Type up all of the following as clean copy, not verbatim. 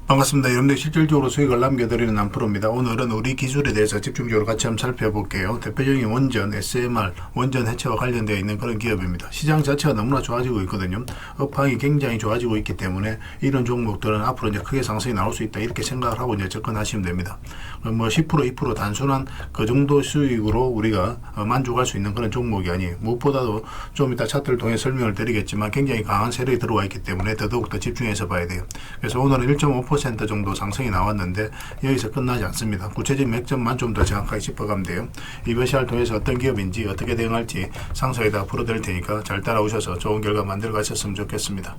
반갑습니다. 여러분들 실질적으로 수익을 남겨드리는 남프로입니다. 오늘은 우리 기술에 대해서 집중적으로 같이 한번 살펴볼게요. 대표적인 원전, SMR, 원전 해체와 관련되어 있는 그런 기업입니다. 시장 자체가 너무나 좋아지고 있거든요. 업황이 굉장히 좋아지고 있기 때문에 이런 종목들은 앞으로 이제 크게 상승이 나올 수 있다 이렇게 생각을 하고 이제 접근하시면 됩니다. 뭐 10%, 2% 단순한 그 정도 수익으로 우리가 만족할 수 있는 그런 종목이 아니에요. 무엇보다도 좀 이따 차트를 통해 설명을 드리겠지만 굉장히 강한 세력이 들어와 있기 때문에 더더욱 집중해서 봐야 돼요. 그래서 오늘은 1.5% 정도 상승이 나왔는데 여기서 끝나지 않습니다. 구체적인 맥점만 좀 더 정확하게 짚어가면 돼요. 이번 시간을 통해서 어떤 기업인지 어떻게 대응할지 상세히 다 풀어드릴 테니까 잘 따라오셔서 좋은 결과 만들어 가셨으면 좋겠습니다.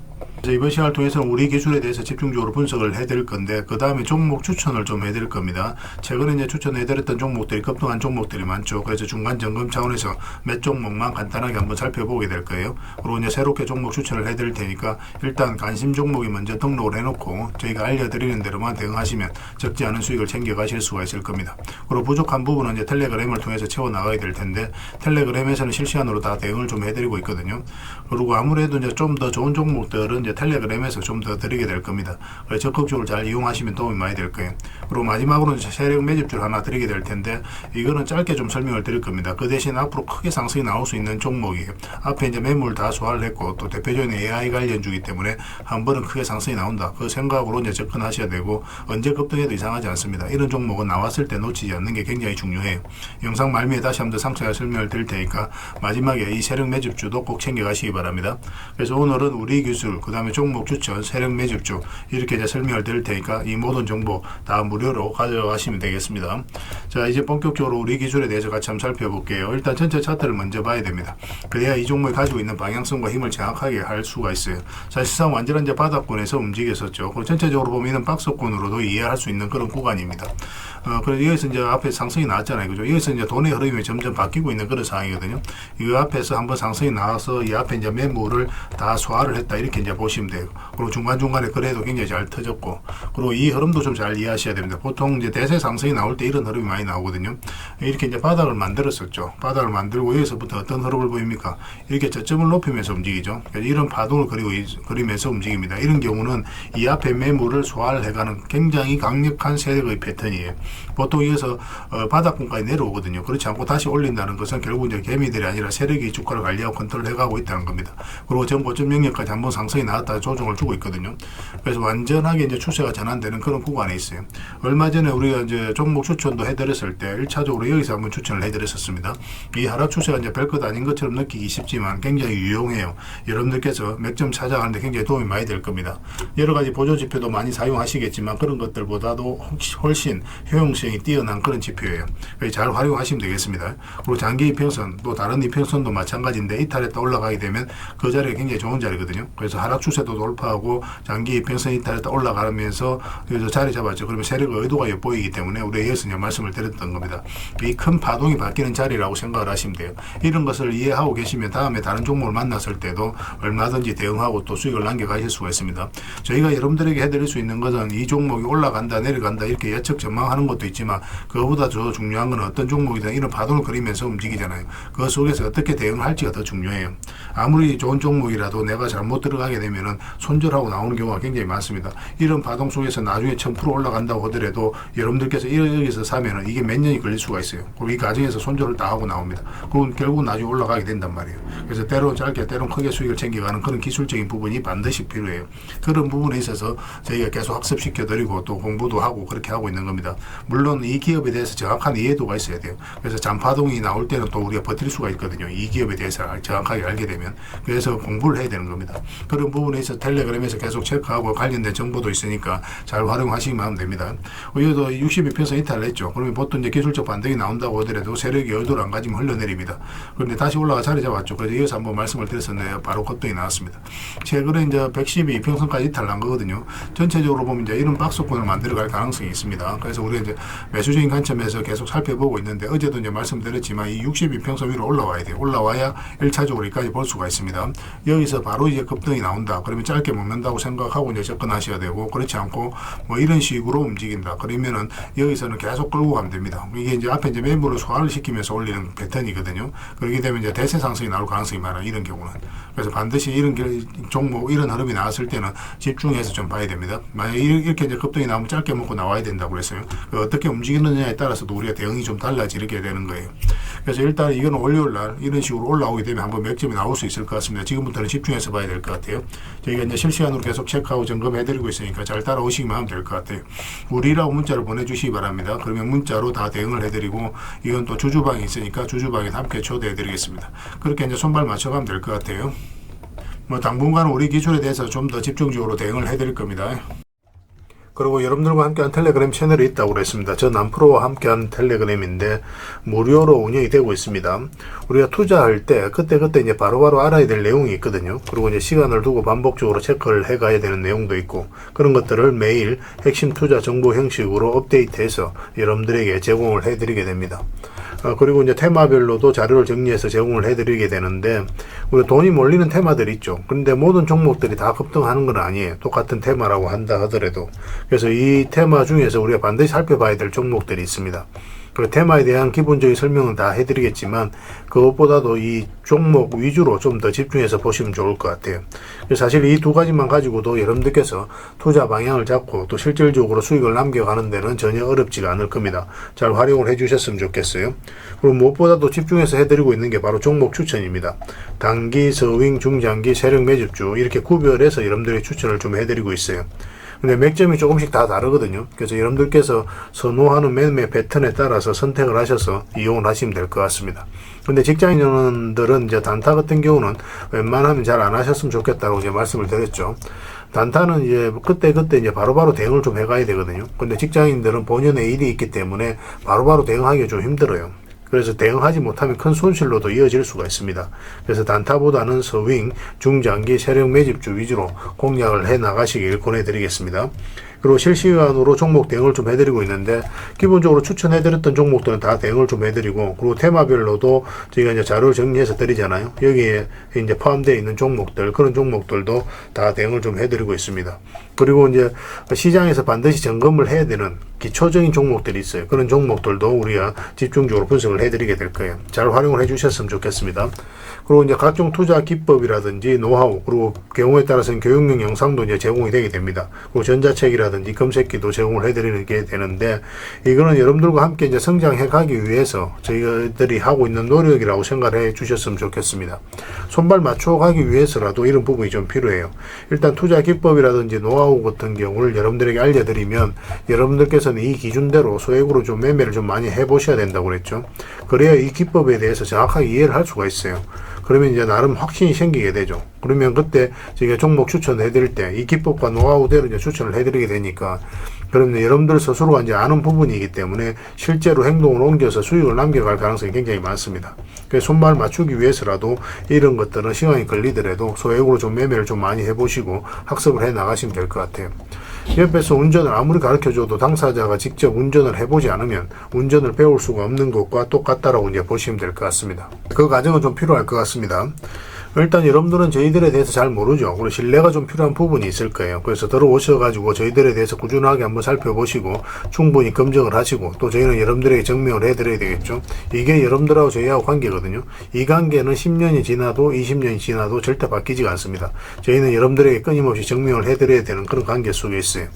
이번 시간을 통해서는 우리 기술에 대해서 집중적으로 분석을 해드릴 건데 그 다음에 종목 추천을 좀 해드릴 겁니다. 최근에 이제 추천해드렸던 종목들이 급등한 종목들이 많죠. 그래서 중간 점검 차원에서 몇 종목만 간단하게 한번 살펴보게 될 거예요. 그리고 이제 새롭게 종목 추천을 해드릴 테니까 일단 관심 종목이 먼저 등록을 해놓고 저희가 알려드리는 대로만 대응하시면 적지 않은 수익을 챙겨가실 수가 있을 겁니다. 그리고 부족한 부분은 이제 텔레그램을 통해서 채워나가야 될 텐데 텔레그램에서는 실시간으로 다 대응을 좀 해드리고 있거든요. 그리고 아무래도 이제 좀 더 좋은 종목들은 이제 텔레그램에서 좀 더 드리게 될 겁니다. 적극적으로 잘 이용하시면 도움이 많이 될 거예요. 그리고 마지막으로는 세력 매집줄 하나 드리게 될 텐데 이거는 짧게 좀 설명을 드릴 겁니다. 그 대신 앞으로 크게 상승이 나올 수 있는 종목이에요. 앞에 이제 매물 다 소화를 했고 또 대표적인 AI 관련주기 때문에 한 번은 크게 상승이 나온다. 그 생각으로 이제 접근하셔야 되고 언제 급등해도 이상하지 않습니다. 이런 종목은 나왔을 때 놓치지 않는 게 굉장히 중요해요. 영상 말미에 다시 한번 더 상세하게 설명을 드릴 테니까 마지막에 이 세력 매집주도 꼭 챙겨가시기 바랍니다. 그래서 오늘은 우리 기술, 그 다음에 종목 추천, 세력 매집주 이렇게 이제 설명을 드릴 테니까 이 모든 정보 다 무료로 가져가시면 되겠습니다. 자, 이제 본격적으로 우리 기술에 대해서 같이 한번 살펴볼게요. 일단 전체 차트를 먼저 봐야 됩니다. 그래야 이 종목이 가지고 있는 방향성과 힘을 정확하게 할 수가 있어요. 사실상 완전한 이제 바닥권에서 움직였었죠. 그리고 전체적으로 보면 이는 박스권으로도 이해할 수 있는 그런 구간입니다. 그래서 여기서 이제 앞에 상승이 나왔잖아요. 그죠? 여기서 이제 돈의 흐름이 점점 바뀌고 있는 그런 상황이거든요. 이 앞에서 한번 상승이 나와서 이 앞에 이제 매물을 다 소화를 했다. 이렇게 이제 보시면 돼요. 그리고 중간중간에 거래도 굉장히 잘 터졌고, 그리고 이 흐름도 좀 잘 이해하셔야 됩니다. 보통 이제 대세 상승이 나올 때 이런 흐름이 많이 나오거든요. 이렇게 이제 바닥을 만들었었죠. 바닥을 만들고 여기서부터 어떤 흐름을 보입니까? 이렇게 저점을 높이면서 움직이죠. 이런 파동을 그리면서 움직입니다. 이런 경우는 이 앞에 매물을 소화를 해가는 굉장히 강력한 세력의 패턴이에요. 보통 여기서 바닥권까지 내려오거든요. 그렇지 않고 다시 올린다는 것은 결국 이제 개미들이 아니라 세력이 주가를 관리하고 컨트롤 해가고 있다는 겁니다. 그리고 전 고점 영역까지 한번 상승이 나왔다 조정을 주고 있거든요. 그래서 완전하게 이제 추세가 전환되는 그런 구간에 있어요. 얼마 전에 우리가 이제 종목 추천도 해드렸을 때 1차적으로 여기서 한번 추천을 해드렸었습니다. 이 하락 추세가 이제 별것 아닌 것처럼 느끼기 쉽지만 굉장히 유용해요. 여러분들께서 맥점 찾아가는데 굉장히 도움이 많이 될 겁니다. 여러 가지 보조 지표도 많이 사용하시겠지만 그런 것들보다도 훨씬 효용성이 뛰어난 그런 지표예요. 잘 활용하시면 되겠습니다. 그리고 장기 이평선 또 다른 이평선도 마찬가지인데 이탈했다 올라가게 되면 그 자리가 굉장히 좋은 자리거든요. 그래서 하락 추세도 돌파하고 장기 이평선 이탈했다 올라가면서 여기서 자리 잡았죠. 그러면 세력의 의도가 엿보이기 때문에 우리가 여기서 말씀을 드렸던 겁니다. 이 큰 파동이 바뀌는 자리라고 생각을 하시면 돼요. 이런 것을 이해하고 계시면 다음에 다른 종목을 만났을 때도 얼마든지 대응하고 또 수익을 남겨가실 수가 있습니다. 저희가 여러분들에게 해드릴 수 있는 것은 이 종목이 올라간다 내려간다 이렇게 예측 전망하는 것도 있지만 그거보다 더 중요한 건 어떤 종목이든 이런 파동을 그리면서 움직이잖아요. 그 속에서 어떻게 대응할지가 더 중요해요. 아무리 좋은 종목이라도 내가 잘못 들어가게 되면은 손절하고 나오는 경우가 굉장히 많습니다. 이런 파동 속에서 나중에 1000% 올라간다고 하더라도 여러분들께서 여기서 사면은 이게 몇 년이 걸릴 수가 있어요. 그리고 이 과정에서 손절을 다 하고 나옵니다. 그럼 결국은 나중에 올라가게 된단 말이에요. 그래서 때로는 짧게 때로는 크게 수익을 챙겨가는 그런 기술적인 부분이 반드시 필요해요. 그런 부분에 있어서 저희가 계속 학습시켜 드리고 또 공부도 하고 그렇게 하고 있는 겁니다. 물론 이 기업에 대해서 정확한 이해도가 있어야 돼요. 그래서 잔파동이 나올 때는 또 우리가 버틸 수가 있거든요. 이 기업에 대해서 정확하게 알게 되면. 그래서 공부를 해야 되는 겁니다. 그런 부분에 있어서 텔레그램에서 계속 체크하고 관련된 정보도 있으니까 잘 활용하시면 하면 됩니다. 여기도 62평선 이탈을 했죠. 그러면 보통 이제 기술적 반등이 나온다고 하더라도 세력이 의도를 안 가지면 흘러내립니다. 그런데 다시 올라가 자리 잡았죠. 그래서 여기서 한번 말씀을 드렸었는데 바로 급등이 나왔습니다. 최근에 이제 112평선까지 이탈 난 거거든요. 전체적으로 보면 이제 이런 박스권을 만들어갈 가능성이 있습니다. 그래서 우리가 이제 매수적인 관점에서 계속 살펴보고 있는데 어제도 이제 말씀드렸지만 이 62평선 위로 올라와야 돼요. 올라와야 1차적으로 여기까지 볼 수가 있습니다. 여기서 바로 이제 급등이 나온다. 그러면 짧게 먹는다고 생각하고 이제 접근하셔야 되고 그렇지 않고 뭐 이런 식으로 움직인다. 그러면은 여기서는 계속 끌고 가면 됩니다. 이게 이제 앞에 이제 매물을 소화를 시키면서 올리는 패턴이거든요. 그렇게 되면 이제 대세 상승이 나올 가능성이 많아요. 이런 경우는. 그래서 반드시 이런 종목, 이런 흐름이 나왔을 때는 집중해서 좀 봐야 됩니다. 만약 이렇게 이제 급등이 나오면 짧게 먹고 나와야 된다고 그랬어요. 어떻게 움직이느냐에 따라서도 우리가 대응이 좀 달라지게 되는 거예요. 그래서 일단 이거는 월요일 날 이런 식으로 올라오게 되면 한번 맥점이 나올 수 있을 것 같습니다. 지금부터는 집중해서 봐야 될 것 같아요. 저희가 이제 실시간으로 계속 체크하고 점검해드리고 있으니까 잘 따라오시기만 하면 될 것 같아요. 우리라고 문자를 보내주시기 바랍니다. 그러면 문자로 다 대응을 해드리고, 이건 또 주주방이 있으니까 주주방에 함께 초대해드리겠습니다. 그렇게 이제 손발 맞춰가면 될 것 같아요. 뭐 당분간은 우리 기술에 대해서 좀 더 집중적으로 대응을 해드릴 겁니다. 그리고 여러분들과 함께한 텔레그램 채널이 있다고 그랬습니다. 저 남프로와 함께한 텔레그램인데 무료로 운영이 되고 있습니다. 우리가 투자할 때 그때 이제 바로바로 알아야 될 내용이 있거든요. 그리고 이제 시간을 두고 반복적으로 체크를 해가야 되는 내용도 있고, 그런 것들을 매일 핵심 투자 정보 형식으로 업데이트해서 여러분들에게 제공을 해드리게 됩니다. 그리고 이제 테마별로도 자료를 정리해서 제공을 해드리게 되는데, 우리 돈이 몰리는 테마들이 있죠. 그런데 모든 종목들이 다 급등하는 건 아니에요. 똑같은 테마라고 한다 하더라도. 그래서 이 테마 중에서 우리가 반드시 살펴봐야 될 종목들이 있습니다. 그 테마에 대한 기본적인 설명은 다 해드리겠지만, 그것보다도 이 종목 위주로 좀 더 집중해서 보시면 좋을 것 같아요. 사실 이 두 가지만 가지고도 여러분들께서 투자 방향을 잡고 또 실질적으로 수익을 남겨가는 데는 전혀 어렵지가 않을 겁니다. 잘 활용을 해주셨으면 좋겠어요. 그리고 무엇보다도 집중해서 해드리고 있는 게 바로 종목 추천입니다. 단기, 서윙, 중장기, 세력 매집주 이렇게 구별해서 여러분들의 추천을 좀 해드리고 있어요. 근데 맥점이 조금씩 다 다르거든요. 그래서 여러분들께서 선호하는 매매 패턴에 따라서 선택을 하셔서 이용을 하시면 될 것 같습니다. 근데 직장인들은 이제 단타 같은 경우는 웬만하면 잘 안 하셨으면 좋겠다고 이제 말씀을 드렸죠. 단타는 이제 그때 이제 바로바로 대응을 좀 해가야 되거든요. 근데 직장인들은 본연의 일이 있기 때문에 바로바로 대응하기가 좀 힘들어요. 그래서 대응하지 못하면 큰 손실로도 이어질 수가 있습니다. 그래서 단타보다는 서윙, 중장기, 세력 매집주 위주로 공략을 해 나가시길 권해드리겠습니다. 그리고 실시간으로 종목 대응을 좀 해드리고 있는데, 기본적으로 추천해드렸던 종목들은 다 대응을 좀 해드리고, 그리고 테마별로도 저희가 이제 자료를 정리해서 드리잖아요. 여기에 이제 포함되어 있는 종목들, 그런 종목들도 다 대응을 좀 해드리고 있습니다. 그리고 이제 시장에서 반드시 점검을 해야 되는 기초적인 종목들이 있어요. 그런 종목들도 우리가 집중적으로 분석을 해드리게 될 거예요. 잘 활용을 해주셨으면 좋겠습니다. 그리고 이제 각종 투자 기법이라든지 노하우, 그리고 경우에 따라서는 교육용 영상도 이제 제공이 되게 됩니다. 그리고 전자책이라든지 검색기도 제공을 해드리는 게 되는데, 이거는 여러분들과 함께 이제 성장해 가기 위해서 저희들이 하고 있는 노력이라고 생각해 주셨으면 좋겠습니다. 손발 맞춰 가기 위해서라도 이런 부분이 좀 필요해요. 일단 투자 기법이라든지 노하우 같은 경우를 여러분들에게 알려드리면, 여러분들께서는 이 기준대로 소액으로 좀 매매를 좀 많이 해보셔야 된다고 그랬죠. 그래야 이 기법에 대해서 정확하게 이해를 할 수가 있어요. 그러면 이제 나름 확신이 생기게 되죠. 그러면 그때 저희가 종목 추천해 드릴 때 이 기법과 노하우대로 이제 추천을 해 드리게 되니까, 그러면 여러분들 스스로가 이제 아는 부분이기 때문에 실제로 행동을 옮겨서 수익을 남겨갈 가능성이 굉장히 많습니다. 그래서 손발 맞추기 위해서라도 이런 것들은 시간이 걸리더라도 소액으로 좀 매매를 좀 많이 해보시고 학습을 해 나가시면 될 것 같아요. 옆에서 운전을 아무리 가르쳐줘도 당사자가 직접 운전을 해보지 않으면 운전을 배울 수가 없는 것과 똑같다라고 이제 보시면 될 것 같습니다. 그 과정은 좀 필요할 것 같습니다. 일단 여러분들은 저희들에 대해서 잘 모르죠. 그리고 신뢰가 좀 필요한 부분이 있을 거예요. 그래서 들어오셔가지고 저희들에 대해서 꾸준하게 한번 살펴보시고 충분히 검증을 하시고, 또 저희는 여러분들에게 증명을 해드려야 되겠죠. 이게 여러분들하고 저희하고 관계거든요. 이 관계는 10년이 지나도 20년이 지나도 절대 바뀌지가 않습니다. 저희는 여러분들에게 끊임없이 증명을 해드려야 되는 그런 관계 속에 있어요.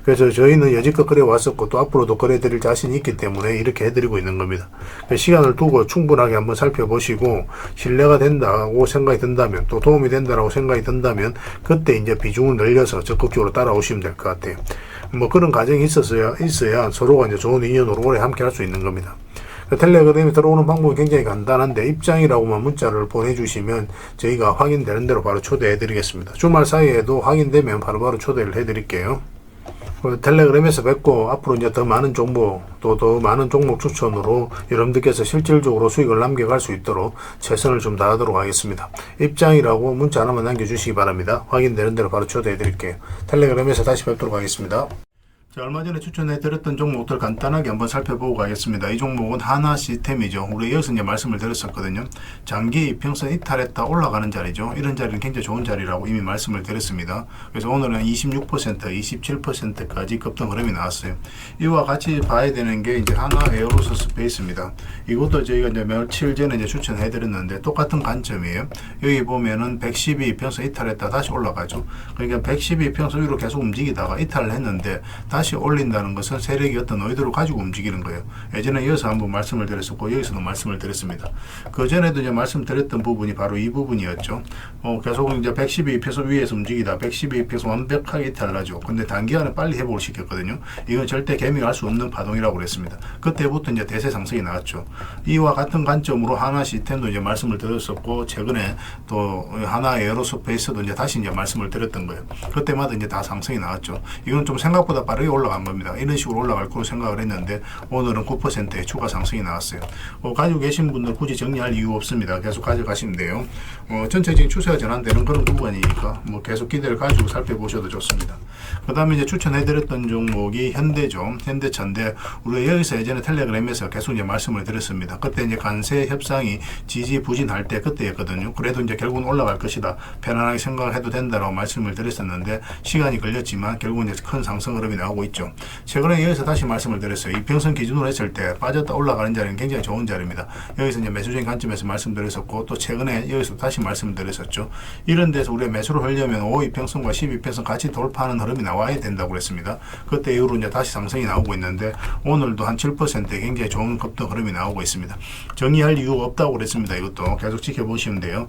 그래서 저희는 여지껏 그래 왔었고 또 앞으로도 그래 드릴 자신이 있기 때문에 이렇게 해드리고 있는 겁니다. 시간을 두고 충분하게 한번 살펴보시고 신뢰가 된다고 생각이 든다면, 또 도움이 된다고 생각이 든다면 그때 이제 비중을 늘려서 적극적으로 따라오시면 될 것 같아요. 뭐 그런 과정이 있어야 서로가 이제 좋은 인연으로 오래 함께 할 수 있는 겁니다. 텔레그램에 들어오는 방법이 굉장히 간단한데, 입장이라고만 문자를 보내주시면 저희가 확인되는 대로 바로 초대해 드리겠습니다. 주말 사이에도 확인되면 바로바로 초대를 해 드릴게요. 텔레그램에서 뵙고, 앞으로 이제 더 많은 정보, 또 더 많은 종목 추천으로 여러분들께서 실질적으로 수익을 남겨갈 수 있도록 최선을 좀 다하도록 하겠습니다. 입장이라고 문자 하나만 남겨주시기 바랍니다. 확인되는 대로 바로 초대해 드릴게요. 텔레그램에서 다시 뵙도록 하겠습니다. 자, 얼마 전에 추천해드렸던 종목들 간단하게 한번 살펴보고 가겠습니다. 이 종목은 하나 시스템이죠. 우리 여기서 이제 말씀을 드렸었거든요. 장기 이평선 이탈했다 올라가는 자리죠. 이런 자리는 굉장히 좋은 자리라고 이미 말씀을 드렸습니다. 그래서 오늘은 26%, 27%까지 급등 흐름이 나왔어요. 이와 같이 봐야 되는 게 이제 하나 에어로스페이스입니다. 이것도 저희가 이제 며칠 전에 이제 추천해드렸는데 똑같은 관점이에요. 여기 보면은 112평선 이탈했다 다시 올라가죠. 그러니까 112평선 위로 계속 움직이다가 이탈을 했는데 다시 올린다는 것은 세력이 어떤 의도를 가지고 움직이는 거예요. 예전에 이어서 한번 말씀을 드렸었고 여기서도 말씀을 드렸습니다. 그 전에도 이제 말씀드렸던 부분이 바로 이 부분이었죠. 계속 이제 112평선 위에서 움직이다 112평선 완벽하게 이탈하죠. 근데 단기간에 빨리 회복을 시켰거든요. 이건 절대 개미할 수 없는 파동이라고 그랬습니다. 그때부터 이제 대세 상승이 나왔죠. 이와 같은 관점으로 하나 시스템도 이제 말씀을 드렸었고 최근에 또 하나 에어로스페이스도 이제 다시 이제 말씀을 드렸던 거예요. 그때마다 이제 다 상승이 나왔죠. 이건 좀 생각보다 빠르게 올라간 겁니다. 이런 식으로 올라갈 거로 생각을 했는데 오늘은 9%의 추가 상승이 나왔어요. 가지고 계신 분들 굳이 정리할 이유 없습니다. 계속 가져가시면 돼요. 전체적인 추세가 전환되는 그런 구간이니까 계속 기대를 가지고 살펴보셔도 좋습니다. 그 다음에 이제 추천해드렸던 종목이 현대죠. 현대차인데 우리가 여기서 예전에 텔레그램에서 계속 이제 말씀을 드렸습니다. 그때 이제 관세 협상이 지지부진할 때 그때였거든요. 그래도 이제 결국은 올라갈 것이다. 편안하게 생각을 해도 된다라고 말씀을 드렸었는데 시간이 걸렸지만 결국은 이제 큰 상승 흐름이 나오고 있죠. 최근에 여기서 다시 말씀을 드렸어요. 이평선 기준으로 했을 때 빠졌다 올라가는 자리는 굉장히 좋은 자리입니다. 여기서 이제 매수적인 관점에서 말씀드렸었고 또 최근에 여기서 다시 말씀을 드렸었죠. 이런 데서 우리가 매수를 하려면 5이평선과 12평선 같이 돌파하는 흐름이 나와야 된다고 그랬습니다. 그때 이후로 이제 다시 상승이 나오고 있는데 오늘도 한 7%의 굉장히 좋은 급등 흐름이 나오고 있습니다. 정의할 이유가 없다고 그랬습니다. 이것도 계속 지켜보시면 돼요.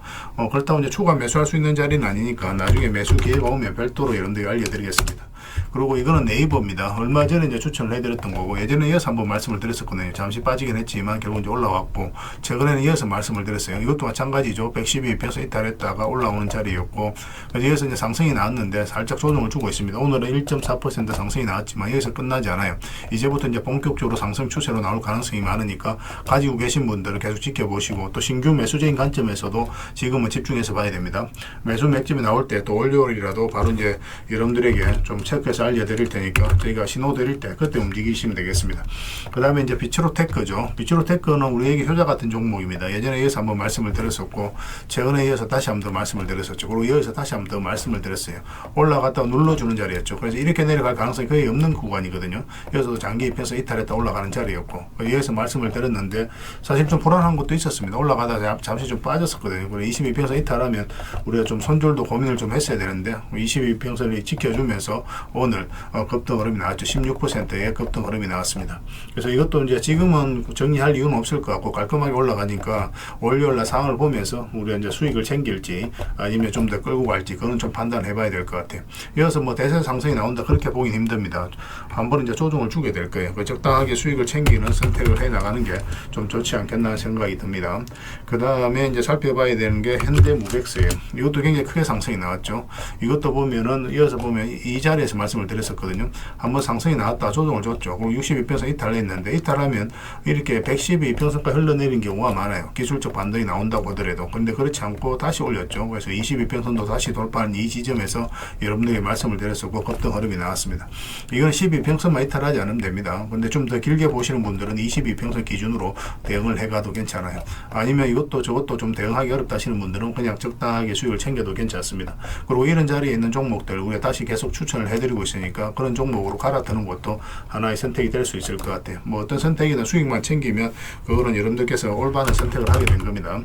그렇다고 이제 추가 매수할 수 있는 자리는 아니니까 나중에 매수 기회가 오면 별도로 여러분들이 알려드리겠습니다. 그리고 이거는 네이버입니다. 얼마 전에 이제 추천을 해드렸던 거고 예전에 이어서 한번 말씀을 드렸었거든요. 잠시 빠지긴 했지만 결국 이제 올라왔고 최근에는 이어서 말씀을 드렸어요. 이것도 마찬가지죠. 112평선 이탈했다가 올라오는 자리였고 그래서 이어서 이제 상승이 나왔는데 살짝 조정을 주고 있습니다. 오늘은 1.4% 상승이 나왔지만 여기서 끝나지 않아요. 이제부터 이제 본격적으로 상승 추세로 나올 가능성이 많으니까 가지고 계신 분들은 계속 지켜보시고 또 신규 매수적인 관점에서도 지금은 집중해서 봐야 됩니다. 매수 맥집이 나올 때 또 월요일이라도 바로 이제 여러분들에게 좀 체크해서 알려드릴 테니까 저희가 신호 드릴 때 그때 움직이시면 되겠습니다. 그 다음에 이제 비츠로테크죠. 비츠로테크는 우리에게 효자 같은 종목입니다. 예전에 이어서 한번 말씀을 드렸었고 최근에 이어서 다시 한번 더 말씀을 드렸었죠. 그리고 이어서 다시 한번 더 말씀을 드렸어요. 올라갔다가 눌러주는 자리였죠. 그래서 이렇게 내려갈 가능성이 거의 없는 구간이거든요. 여기서도 장기 입혀서 이탈했다 올라가는 자리였고 여기서 말씀을 드렸는데 사실 좀 불안한 것도 있었습니다. 올라가다가 잠시 좀 빠졌었거든요. 그래서 22평선 이탈하면 우리가 좀 손절도 고민을 좀 했어야 되는데 22평선이 지켜주면서 오늘 급등 흐름이 나왔죠. 16%의 급등 흐름이 나왔습니다. 그래서 이것도 이제 지금은 정리할 이유는 없을 것 같고 깔끔하게 올라가니까 월요일날 상황을 보면서 우리가 이제 수익을 챙길지 아니면 좀 더 끌고 갈지 그건 좀 판단해 봐야 될 것 같아요. 이어서 대세 상승이 나온다 그렇게 보긴 힘듭니다. 한번 이제 조정을 주게 될 거예요. 적당하게 수익을 챙기는 선택을 해 나가는 게 좀 좋지 않겠나 생각이 듭니다. 그 다음에 이제 살펴봐야 되는 게 현대무백스예요. 이것도 굉장히 크게 상승이 나왔죠. 이것도 보면은 이어서 보면 이 자리에서 말씀을 드렸었거든요. 한번 상승이 나왔다 조정을 줬죠. 그럼 62평선 이탈했는데 이탈하면 이렇게 112평선까지 흘러내린 경우가 많아요. 기술적 반등이 나온다고 하더라도. 근데 그렇지 않고 다시 올렸죠. 그래서 22평선도 다시 돌파한 이 지점에서 여러분들에게 말씀을 드렸었고 급등 흐름이 나왔습니다. 이건 12평선만 이탈하지 않으면 됩니다. 근데 좀 더 길게 보시는 분들은 22평선 기준으로 대응을 해가도 괜찮아요. 아니면 이것도 저것도 좀 대응하기 어렵다 하시는 분들은 그냥 적당하게 수익을 챙겨도 괜찮습니다. 그리고 이런 자리에 있는 종목들 우리가 다시 계속 추천을 해드리고 있으니까 그런 종목으로 갈아타는 것도 하나의 선택이 될 수 있을 것 같아요. 어떤 선택이든 수익만 챙기면 그거는 여러분들께서 올바른 선택을 하게 된 겁니다.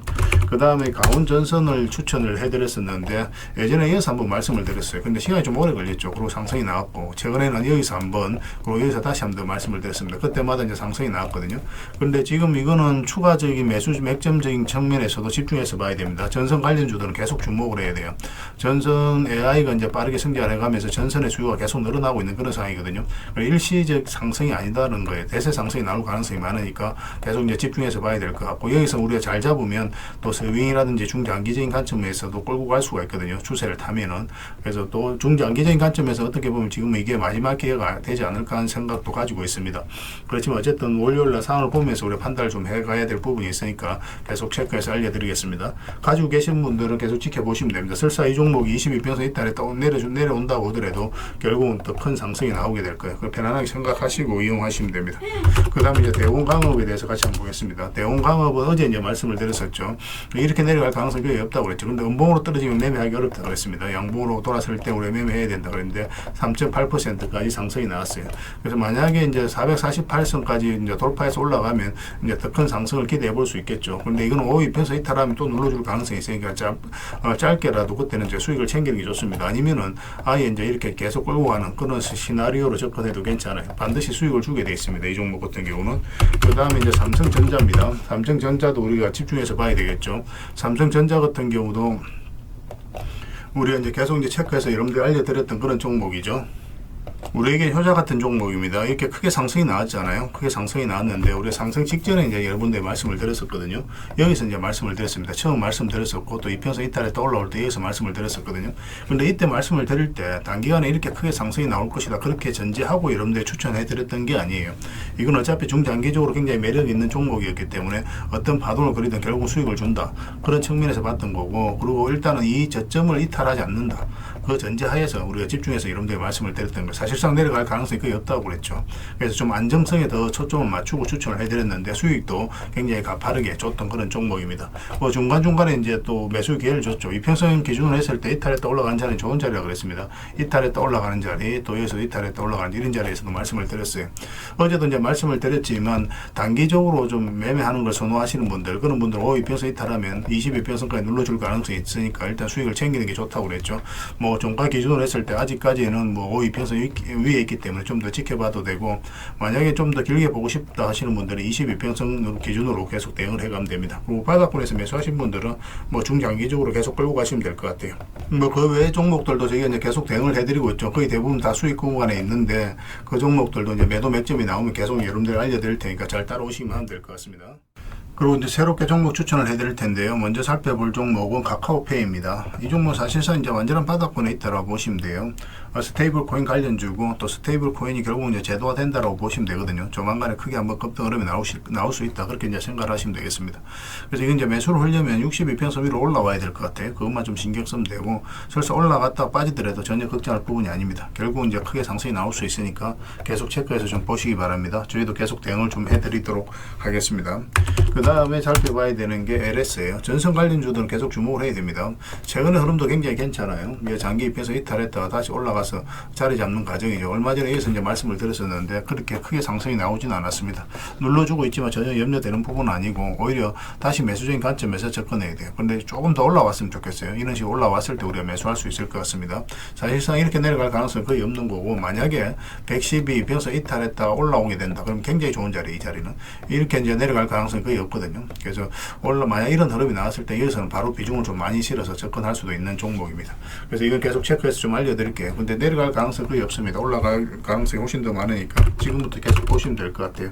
그 다음에 강원전선을 추천을 해드렸었는데 예전에 이어서 한번 말씀을 드렸어요. 근데 시간이 좀 오래 걸렸죠. 그리고 상승이 나왔고 최근에는 여기서 한번 그리고 여기서 다시 한번 말씀을 드렸습니다. 그때마다 이제 상승이 나왔거든요. 그런데 지금 이거는 추가적인 매수 맥점적인 측면에서도 집중해서 봐야 됩니다. 전선 관련주들은 계속 주목을 해야 돼요. 전선 AI가 이제 빠르게 성장해가면서 전선의 수요가 계속 늘어나고 있는 그런 상황이거든요. 일시적 상승이 아니다는 거예요. 대세 상승이 나올 가능성이 많으니까 계속 이제 집중해서 봐야 될 것 같고 여기서 우리가 잘 잡으면 또 스윙이라든지 중장기적인 관점에서도 끌고 갈 수가 있거든요. 추세를 타면은. 그래서 또 중장기적인 관점에서 어떻게 보면 지금 이게 마지막 기회가 되지 않을까 하는 생각도 가지고 있습니다. 그렇지만 어쨌든 월요일날 상황을 보면서 우리가 판단을 좀 해가야 될 부분이 있으니까 계속 체크해서 알려드리겠습니다. 가지고 계신 분들은 계속 지켜보시면 됩니다. 설사 이 종목이 22평선 이탈에 또 내려온다고 하더라도 결국 결국은 더 큰 상승이 나오게 될 거예요. 편안하게 생각하시고 이용하시면 됩니다. 그 다음에 이제 대원강업에 대해서 같이 한번 보겠습니다. 대원강업은 어제 이제 말씀을 드렸었죠. 이렇게 내려갈 가능성이 거의 없다고 그랬죠. 근데 음봉으로 떨어지면 매매하기 어렵다고 그랬습니다. 양봉으로 돌아설 때 우리 매매해야 된다 그랬는데 3.8%까지 상승이 나왔어요. 그래서 만약에 이제 448선까지 이제 돌파해서 올라가면 이제 더 큰 상승을 기대해 볼 수 있겠죠. 근데 이건 5위편서 이탈하면 또 눌러줄 가능성이 있으니까 짧게라도 그때는 이제 수익을 챙기는 게 좋습니다. 아니면은 아예 이제 이렇게 계속 끌고 가는 그런 시나리오로 접근해도 괜찮아요. 반드시 수익을 주게 돼 있습니다. 이 종목 같은 경우는. 그 다음에 이제 삼성전자입니다. 삼성전자도 우리가 집중해서 봐야 되겠죠. 삼성전자 같은 경우도 우리가 이제 계속 이제 체크해서 여러분들 알려드렸던 그런 종목이죠. 우리에게 효자 같은 종목입니다. 이렇게 크게 상승이 나왔잖아요. 크게 상승이 나왔는데 우리 상승 직전에 이제 여러분들 말씀을 드렸었거든요. 여기서 이제 말씀을 드렸습니다. 처음 말씀드렸었고 또 이편서 이탈에 또 올라올 때 여기서 말씀을 드렸었거든요. 근데 이때 말씀을 드릴 때 단기간에 이렇게 크게 상승이 나올 것이다 그렇게 전제하고 여러분들 추천해 드렸던 게 아니에요. 이건 어차피 중장기적으로 굉장히 매력 있는 종목이었기 때문에 어떤 파동을 그리든 결국 수익을 준다 그런 측면에서 봤던 거고, 그리고 일단은 이 저점을 이탈하지 않는다 그 전제하에서 우리가 집중해서 여러분들 말씀을 드렸던 거, 사실상 내려갈 가능성이 거의 없다고 그랬죠. 그래서 좀 안정성에 더 초점을 맞추고 추천을 해드렸는데 수익도 굉장히 가파르게 줬던 그런 종목입니다. 중간중간에 이제 또 매수 기회를 줬죠. 이평선 기준으로 했을 때 이탈했다 올라가는 자리는 좋은 자리라고 그랬습니다. 이탈했다 올라가는 자리, 또 여기서 이탈했다 올라가는 이런 자리에서도 말씀을 드렸어요. 어제도 이제 말씀을 드렸지만 단기적으로 좀 매매하는 걸 선호하시는 분들, 그런 분들은 이평선 이탈하면 22평선까지 눌러줄 가능성이 있으니까 일단 수익을 챙기는 게 좋다고 그랬죠. 종가 기준으로 했을 때 아직까지는 5위편선 위에 있기 때문에 좀 더 지켜봐도 되고, 만약에 좀 더 길게 보고 싶다 하시는 분들은 22평선 기준으로 계속 대응을 해가면 됩니다. 그리고 바닥권에서 매수하신 분들은 중장기적으로 계속 끌고 가시면 될 것 같아요. 그 외의 종목들도 저희가 이제 계속 대응을 해드리고 있죠. 거의 대부분 다 수익 구간에 있는데 그 종목들도 이제 매도 맥점이 나오면 계속 여러분들 알려드릴 테니까 잘 따라오시면 하면 될 것 같습니다. 그리고 이제 새롭게 종목 추천을 해드릴 텐데요. 먼저 살펴볼 종목은 카카오페이입니다. 이 종목 사실상 이제 완전한 바닥권에 있다라고 보시면 돼요. 스테이블 코인 관련주고 또 스테이블 코인이 결국 이제 제도화 된다라고 보시면 되거든요. 조만간에 크게 한번 급등 흐름이 나올 수 있다 그렇게 이제 생각을 하시면 되겠습니다. 그래서 이건 이제 매수를 하려면 62평선 위로 올라와야 될 것 같아요. 그것만 좀 신경 쓰면 되고, 설사 올라갔다 빠지더라도 전혀 걱정할 부분이 아닙니다. 결국 이제 크게 상승이 나올 수 있으니까 계속 체크해서 좀 보시기 바랍니다. 저희도 계속 대응을 좀 해드리도록 하겠습니다. 그 다음에 살펴봐야 되는 게 LS예요. 전선 관련주들은 계속 주목을 해야 됩니다. 최근의 흐름도 굉장히 괜찮아요. 장기 입에서 이탈했다가 다시 올라가서 자리 잡는 과정이죠. 얼마 전에 여기서 이제 말씀을 드렸었는데 그렇게 크게 상승이 나오진 않았습니다. 눌러주고 있지만 전혀 염려되는 부분은 아니고 오히려 다시 매수적인 관점에서 접근해야 돼요. 근데 조금 더 올라왔으면 좋겠어요. 이런 식으로 올라왔을 때 우리가 매수할 수 있을 것 같습니다. 사실상 이렇게 내려갈 가능성은 거의 없는 거고, 만약에 112평선 이탈했다가 올라오게 된다 그럼 굉장히 좋은 자리, 이 자리는 이렇게 이제 내려갈 가능성이 거의 없거든요. 그래서 만약 이런 흐름이 나왔을 때 여기서는 바로 비중을 좀 많이 실어서 접근할 수도 있는 종목입니다. 그래서 이건 계속 체크해서 좀 알려드릴게요. 근데 내려갈 가능성이 거의 없습니다. 올라갈 가능성이 훨씬 더 많으니까 지금부터 계속 보시면 될 것 같아요.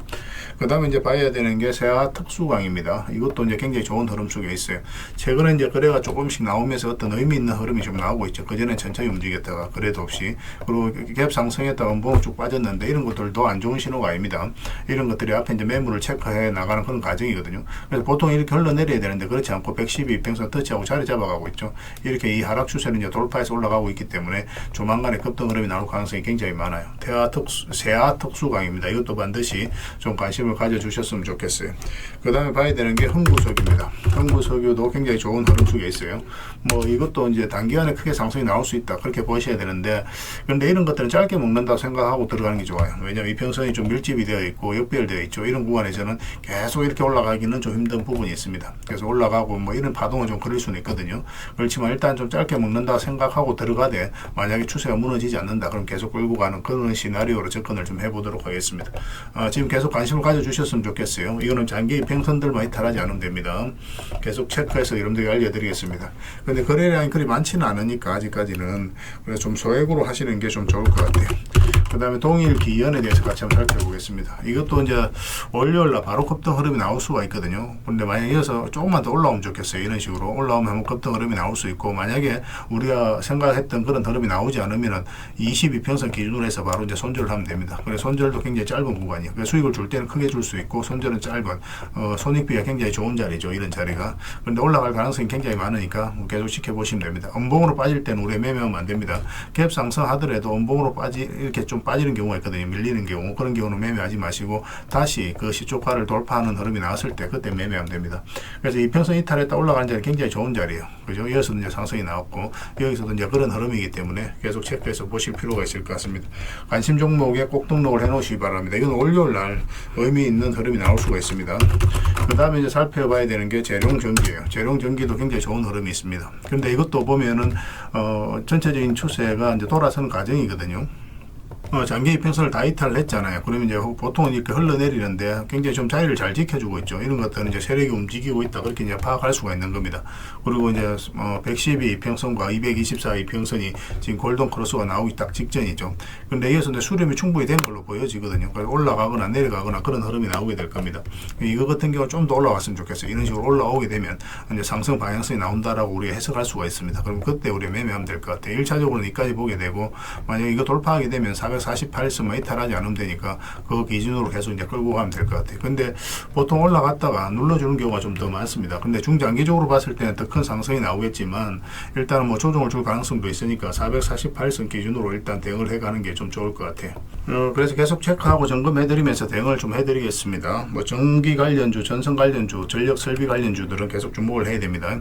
그 다음에 이제 봐야 되는 게 세아 특수광입니다. 이것도 이제 굉장히 좋은 흐름 속에 있어요. 최근에 이제 거래가 조금씩 나오면서 어떤 의미 있는 흐름이 좀 나오고 있죠. 그전에 천천히 움직였다가 거래도 없이, 그리고 갭 상승했다가 음봉 쭉 빠졌는데 이런 것들도 안 좋은 신호가 아닙니다. 이런 것들이 앞에 이제 매물을 체크해 나가는 그런 과정이거든요. 그래서 보통 이렇게 흘러내려야 되는데 그렇지 않고 112평선 터치하고 자리 잡아가고 있죠. 이렇게 이 하락 추세는 이제 돌파해서 올라가고 있기 때문에 조만간에 급등 흐름이 나올 가능성이 굉장히 많아요. 세아 특수광입니다. 이것도 반드시 좀 관심을 가져주셨으면 좋겠어요. 그 다음에 봐야 되는 게 흥구석유입니다. 흥구석유도 굉장히 좋은 흐름 속에 있어요. 이것도 이제 단기간에 크게 상승이 나올 수 있다 그렇게 보셔야 되는데, 그런데 이런 것들은 짧게 먹는다고 생각하고 들어가는 게 좋아요. 왜냐하면 이평선이 좀 밀집이 되어 있고 역별되어 있죠. 이런 구간에서는 계속 이렇게 올라가기는 좀 힘든 부분이 있습니다. 그래서 올라가고 이런 파동을 좀 그릴 수는 있거든요. 그렇지만 일단 좀 짧게 먹는다 생각하고 들어가되 만약에 추세가 무너지지 않는다 그럼 계속 끌고 가는 그런 시나리오로 접근을 좀 해보도록 하겠습니다. 지금 계속 관심을 가져주셨으면 좋겠어요. 이거는 장기 평선들만 이탈하지 않으면 됩니다. 계속 체크해서 여러분들에게 알려드리겠습니다. 근데 거래량이 그리 많지는 않으니까 아직까지는, 그래서 좀 소액으로 하시는 게 좀 좋을 것 같아요. 그 다음에 동일 기연에 대해서 같이 한번 살펴보겠습니다. 이것도 이제 월요일날 바로 급등 흐름이 나올 수가 있거든요. 근데 만약에 이어서 조금만 더 올라오면 좋겠어요. 이런 식으로 올라오면 한번 급등 흐름이 나올 수 있고, 만약에 우리가 생각했던 그런 흐름이 나오지 않으면 하면은 22평선 기준으로 해서 바로 이제 손절을 하면 됩니다. 그래서 손절도 굉장히 짧은 구간이에요. 그래서 수익을 줄 때는 크게 줄 수 있고 손절은 짧은 손익비가 굉장히 좋은 자리죠. 이런 자리가. 그런데 올라갈 가능성이 굉장히 많으니까 계속 지켜보시면 됩니다. 음봉으로 빠질 때는 우리 매매하면 안 됩니다. 갭 상승하더라도 음봉으로 이렇게 좀 빠지는 경우가 있거든요. 밀리는 경우. 그런 경우는 매매하지 마시고 다시 그 시초가를 돌파하는 흐름이 나왔을 때 그때 매매하면 됩니다. 그래서 이평선 이탈했다 올라가는 자리 굉장히 좋은 자리예요. 그죠? 여기서도 이제 상승이 나왔고 여기서도 이제 그런 흐름이기 때문에 계속 체크해서 보실 필요가 있을 것 같습니다. 관심 종목에 꼭 등록을 해 놓으시기 바랍니다. 이건 월요일 날 의미 있는 흐름이 나올 수가 있습니다. 그 다음에 이제 살펴봐야 되는 게 재룡전기예요. 재룡전기도 굉장히 좋은 흐름이 있습니다. 그런데 이것도 보면은 전체적인 추세가 이제 돌아서는 과정이거든요. 장기 이평선을 다 이탈을 했잖아요. 그러면 이제 보통은 이렇게 흘러내리는데 굉장히 좀 자리를 잘 지켜주고 있죠. 이런 것들은 이제 세력이 움직이고 있다. 그렇게 이제 파악할 수가 있는 겁니다. 그리고 이제 112 이평선과 224 이평선이 지금 골든 크로스가 나오기 딱 직전이죠. 근데 여기서 이제 수렴이 충분히 된 걸로 보여지거든요. 그래서 올라가거나 내려가거나 그런 흐름이 나오게 될 겁니다. 이거 같은 경우 좀 더 올라왔으면 좋겠어요. 이런 식으로 올라오게 되면 이제 상승 방향성이 나온다라고 우리가 해석할 수가 있습니다. 그럼 그때 우리 매매하면 될 것 같아요. 1차적으로는 이까지 보게 되고 만약에 이거 돌파하게 되면 448선만 이탈하지 않으면 되니까 그 기준으로 계속 이제 끌고 가면 될 것 같아요. 근데 보통 올라갔다가 눌러주는 경우가 좀 더 많습니다. 근데 중장기적으로 봤을 때는 더 큰 상승이 나오겠지만 일단은 뭐 조정을 줄 가능성도 있으니까 448선 기준으로 일단 대응을 해가는 게 좀 좋을 것 같아요. 그래서 계속 체크하고 점검해드리면서 대응을 좀 해드리겠습니다. 뭐 전기 관련주, 전선 관련주, 전력 설비 관련주들은 계속 주목을 해야 됩니다.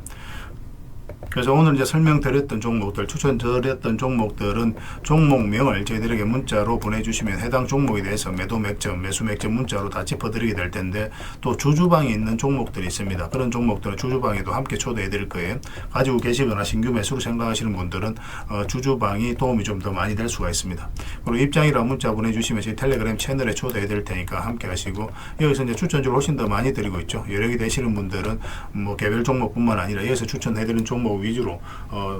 그래서 오늘 이제 설명드렸던 종목들, 추천드렸던 종목들은 종목명을 저희들에게 문자로 보내주시면 해당 종목에 대해서 매도 맥점, 매수 맥점 문자로 다 짚어드리게 될 텐데 또 주주방에 있는 종목들이 있습니다. 그런 종목들은 주주방에도 함께 초대해 드릴 거예요. 가지고 계시거나 신규 매수로 생각하시는 분들은 주주방이 도움이 좀 더 많이 될 수가 있습니다. 그리고 입장이라고 문자 보내주시면 저희 텔레그램 채널에 초대해 드릴 테니까 함께 하시고 여기서 이제 추천주를 훨씬 더 많이 드리고 있죠. 여력이 되시는 분들은 뭐 개별 종목뿐만 아니라 여기서 추천해 드리는 종목 위주로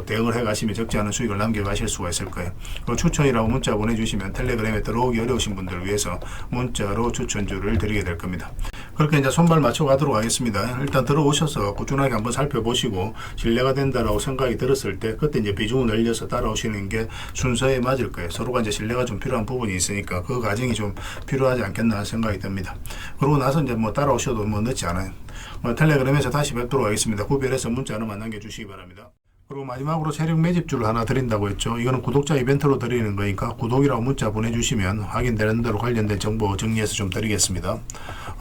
대응을 해 가시면 적지 않은 수익을 남겨 가실 수가 있을 거예요. 그리고 추천이라고 문자 보내주시면 텔레그램에 들어오기 어려우신 분들을 위해서 문자로 추천주를 드리게 될 겁니다. 그렇게 이제 손발 맞춰 가도록 하겠습니다. 일단 들어오셔서 꾸준하게 한번 살펴보시고 신뢰가 된다라고 생각이 들었을 때 그때 이제 비중을 늘려서 따라오시는 게 순서에 맞을 거예요. 서로가 이제 신뢰가 좀 필요한 부분이 있으니까 그 과정이 좀 필요하지 않겠나 생각이 듭니다. 그러고 나서 이제 뭐 따라오셔도 뭐 늦지 않아요. 텔레그램에서 다시 뵙도록 하겠습니다. 구별해서 문자 하나만 남겨주시기 바랍니다. 그리고 마지막으로 세력 매집주를 하나 드린다고 했죠. 이거는 구독자 이벤트로 드리는 거니까 구독이라고 문자 보내주시면 확인되는 대로 관련된 정보 정리해서 좀 드리겠습니다.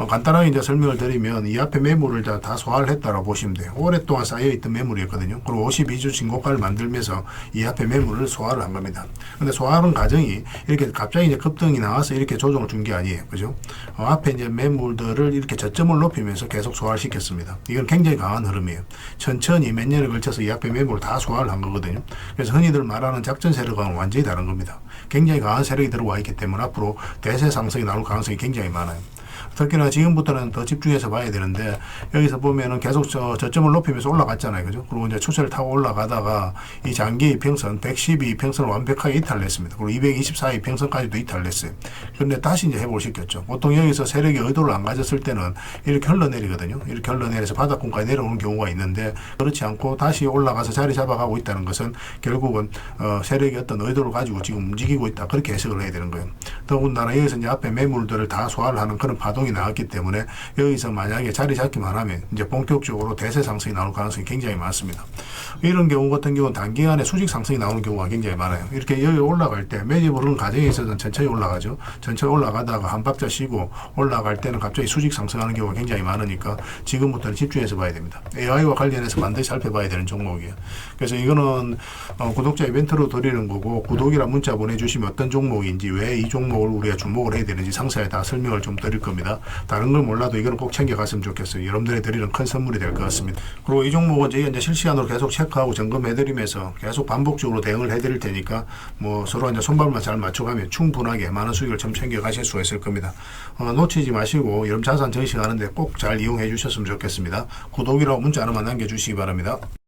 간단하게 이제 설명을 드리면 이 앞에 매물을 다 소화를 했다고 보시면 돼요. 오랫동안 쌓여있던 매물이었거든요. 그리고 52주 신고가를 만들면서 이 앞에 매물을 소화를 한 겁니다. 근데 소화하는 과정이 이렇게 갑자기 이제 급등이 나와서 이렇게 조정을 준 게 아니에요. 그죠? 앞에 이제 매물들을 이렇게 저점을 높이면서 계속 소화를 시켰습니다. 이건 굉장히 강한 흐름이에요. 천천히 몇 년에 걸쳐서 이 앞에 매물을 다 소화를 한 거거든요. 그래서 흔히들 말하는 작전 세력과는 완전히 다른 겁니다. 굉장히 강한 세력이 들어와 있기 때문에 앞으로 대세 상승이 나올 가능성이 굉장히 많아요. 특히나 지금부터는 더 집중해서 봐야 되는데 여기서 보면은 계속 저점을 높이면서 올라갔잖아요. 그죠? 그리고 이제 추세를 타고 올라가다가 이 장기 이평선 112 이평선을 완벽하게 이탈냈습니다. 그리고 224 이평선까지도 이탈냈어요. 그런데 다시 이제 회복을 시켰죠. 보통 여기서 세력이 의도를 안 가졌을 때는 이렇게 흘러내리거든요. 이렇게 흘러내려서 바닥권까지 내려오는 경우가 있는데 그렇지 않고 다시 올라가서 자리 잡아가고 있다는 것은 결국은 세력이 어떤 의도를 가지고 지금 움직이고 있다. 그렇게 해석을 해야 되는 거예요. 더군다나 여기서 이제 앞에 매물들을 다 소화를 하는 그런 파동이 나왔기 때문에 여기서 만약에 자리 잡기만 하면 이제 본격적으로 대세 상승이 나올 가능성이 굉장히 많습니다. 이런 경우 같은 경우는 단기간에 수직 상승이 나오는 경우가 굉장히 많아요. 이렇게 여기 올라갈 때 매집을 하는 과정에 있어서는 천천히 올라가죠. 천천히 올라가다가 한 박자 쉬고 올라갈 때는 갑자기 수직 상승하는 경우가 굉장히 많으니까 지금부터는 집중해서 봐야 됩니다. AI와 관련해서 반드시 살펴봐야 되는 종목이에요. 그래서 이거는 구독자 이벤트로 드리는 거고 구독이란 문자 보내주시면 어떤 종목인지 왜 이 종목을 우리가 주목을 해야 되는지 상세히 다 설명을 좀 드릴 겁니다. 다른 걸 몰라도 이거는 꼭 챙겨갔으면 좋겠어요. 여러분들이 드리는 큰 선물이 될 것 같습니다. 그리고 이 종목은 저희가 이제 실시간으로 계속 체크하고 점검해드리면서 계속 반복적으로 대응을 해드릴 테니까 뭐 서로 이제 손발만 잘 맞춰가면 충분하게 많은 수익을 좀 챙겨가실 수가 있을 겁니다. 놓치지 마시고 여러분 자산 전시하는데 꼭 잘 이용해 주셨으면 좋겠습니다. 구독이라고 문자 하나만 남겨주시기 바랍니다.